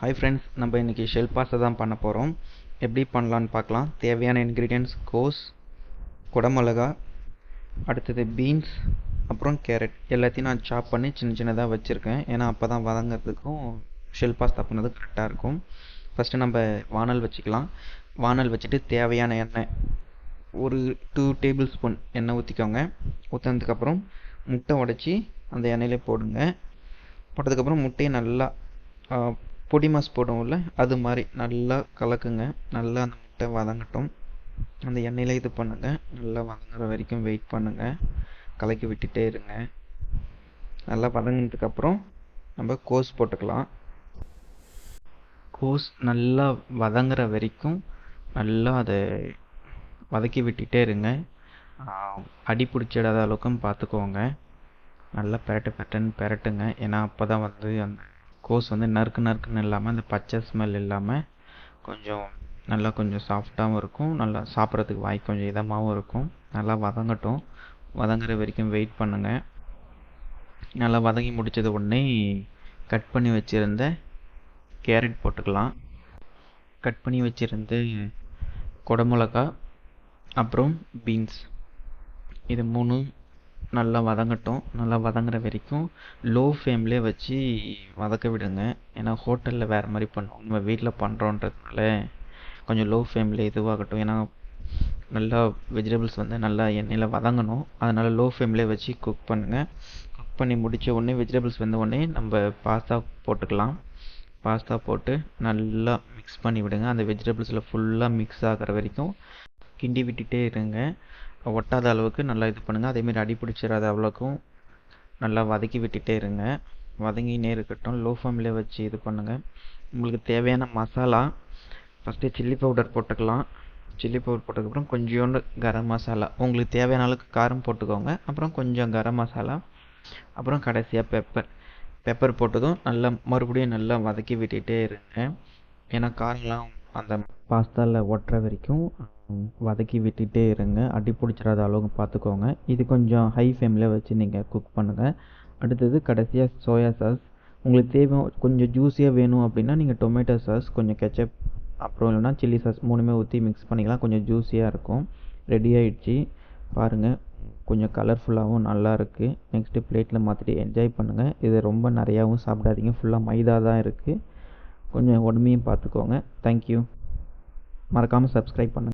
Hi friends, நம்ம இன்றைக்கி shell pasta தான் பண்ண போகிறோம். எப்படி பண்ணலான்னு பார்க்கலாம். தேவையான இன்க்ரீடியன்ட்ஸ் கோஸ், குடமிளகா, அடுத்தது பீன்ஸ், அப்புறம் கேரட் எல்லாத்தையும் நான் சாப் பண்ணி சின்ன சின்னதாக வச்சுருக்கேன். ஏன்னா அப்போ தான் வதங்கிறதுக்கும் ஷெல் பாஸ்தா பண்ணது கரெக்டாக இருக்கும். ஃபஸ்ட்டு நம்ம வானல் வச்சுக்கலாம். வானல் வச்சுட்டு தேவையான எண்ணெய் ஒரு 2 டேபிள் ஸ்பூன் எண்ணெய் ஊற்றிக்கோங்க. ஊற்றினதுக்கப்புறம் முட்டை உடச்சி அந்த எண்ணெயிலே போடுங்க. போட்டதுக்கப்புறம் முட்டையை நல்லா பொடி மாஸ் போடுவோம்ல, அது மாதிரி நல்லா கலக்குங்க. நல்லா அந்த முட்டை வதங்கட்டும். அந்த எண்ணெயில் இது பண்ணுங்க. நல்லா வதங்குற வரைக்கும் வெயிட் பண்ணுங்க. கலக்கி விட்டுட்டே இருங்க. நல்லா வதங்கினதுக்கப்புறம் நம்ம கோஸ் போட்டுக்கலாம். கோஸ் நல்லா வதங்குற வரைக்கும் நல்லா அதை வதக்கி விட்டுட்டே இருங்க. அடி பிடிச்சிடாத அளவுக்கும் பார்த்துக்கோங்க. நல்லா பெரட்டுங்க. ஏன்னா அப்போ தான் அந்த கோஸ் நறுக்குன்னு இல்லாமல் அந்த பச்சை ஸ்மெல் இல்லாமல் கொஞ்சம் சாஃப்டாகவும் இருக்கும். நல்லா சாப்பிட்றதுக்கு வாய் கொஞ்சம் இதமாகவும் இருக்கும். நல்லா வதங்கட்டும். வதங்குற வரைக்கும் வெயிட் பண்ணுங்கள். நல்லா வதங்கி முடித்தது உடனே கட் பண்ணி வச்சுருந்த கேரட் போட்டுக்கலாம். கட் பண்ணி வச்சுருந்து குடமிளகா அப்புறம் பீன்ஸ், இது 3 நல்லா வதங்கட்டும். நல்லா வதங்குற வரைக்கும் லோ ஃப்ளேம்லேயே வச்சு வதக்க விடுங்க. ஏன்னா ஹோட்டலில் வேறு மாதிரி பண்ணுவோம், நம்ம வீட்டில் பண்ணுறோன்றதுனால கொஞ்சம் லோ ஃப்ளேம்லேயே இதுவாகட்டும். ஏன்னா நல்லா வெஜிடபிள்ஸ் நல்லா எண்ணெயில் வதங்கணும். அதனால் லோ ஃப்ளேம்லேயே வச்சு குக் பண்ணுங்கள். குக் பண்ணி முடித்த உடனே வெஜிடபிள்ஸ் வெந்த உடனே நம்ம பாஸ்தா போட்டுக்கலாம். பாஸ்தா போட்டு நல்லா மிக்ஸ் பண்ணி விடுங்க. அந்த வெஜிடபிள்ஸில் ஃபுல்லாக மிக்ஸ் ஆகிற வரைக்கும் கிண்டி விட்டுட்டே இருங்க. ஒட்டாத அளவுக்கு நல்லா இது பண்ணுங்கள். அதேமாரி அடி பிடிச்சிடாத அளவுக்கும் நல்லா வதக்கி விட்டுட்டே இருங்க. வதங்கினே இருக்கட்டும். லோ ஃப்ளேம்லேயே வச்சு இது பண்ணுங்கள். உங்களுக்கு தேவையான மசாலா ஃபஸ்ட்டு சில்லி பவுடர் போட்டுக்கலாம். சில்லி பவுடர் போட்டதுக்கப்புறம் கொஞ்சோண்டு கரம் மசாலா, உங்களுக்கு தேவையான அளவுக்கு காரம் போட்டுக்கோங்க. அப்புறம் கொஞ்சம் கரம் மசாலா, அப்புறம் கடைசியாக பெப்பர் போட்டதும் நல்லா மறுபடியும் நல்லா வதக்கி விட்டுட்டே இருங்க. ஏன்னா காரம்லாம் அந்த பாஸ்தாவில் ஒட்டுற வரைக்கும் வதக்கி விட்டுட்டே இருங்க. அடி பிடிச்சிடாத அளவுக்கு பார்த்துக்கோங்க. இது கொஞ்சம் ஹை ஃப்ளேமில் வச்சு நீங்கள் குக் பண்ணுங்கள். அடுத்தது கடைசியாக சோயா சாஸ். உங்களுக்கு தேவை கொஞ்சம் ஜூஸியாக வேணும் அப்படின்னா நீங்கள் டொமேட்டோ சாஸ், கொஞ்சம் கெச்சப், அப்புறம் இல்லைனா சில்லி சாஸ் 3மே ஊற்றி மிக்ஸ் பண்ணிக்கலாம். கொஞ்சம் ஜூஸியாக இருக்கும். ரெடி ஆகிடுச்சு பாருங்கள். கொஞ்சம் கலர்ஃபுல்லாகவும் நல்லா இருக்குது. நெக்ஸ்ட்டு பிளேட்டில் மாற்றிட்டு என்ஜாய் பண்ணுங்கள். இது ரொம்ப நிறையாவும் சாப்பிடாதீங்க. ஃபுல்லாக மைதா தான் இருக்குது. கொஞ்சம் உடம்பையும் பார்த்துக்கோங்க. தேங்க்யூ. மறக்காமல் சப்ஸ்கிரைப் பண்ணுங்கள்.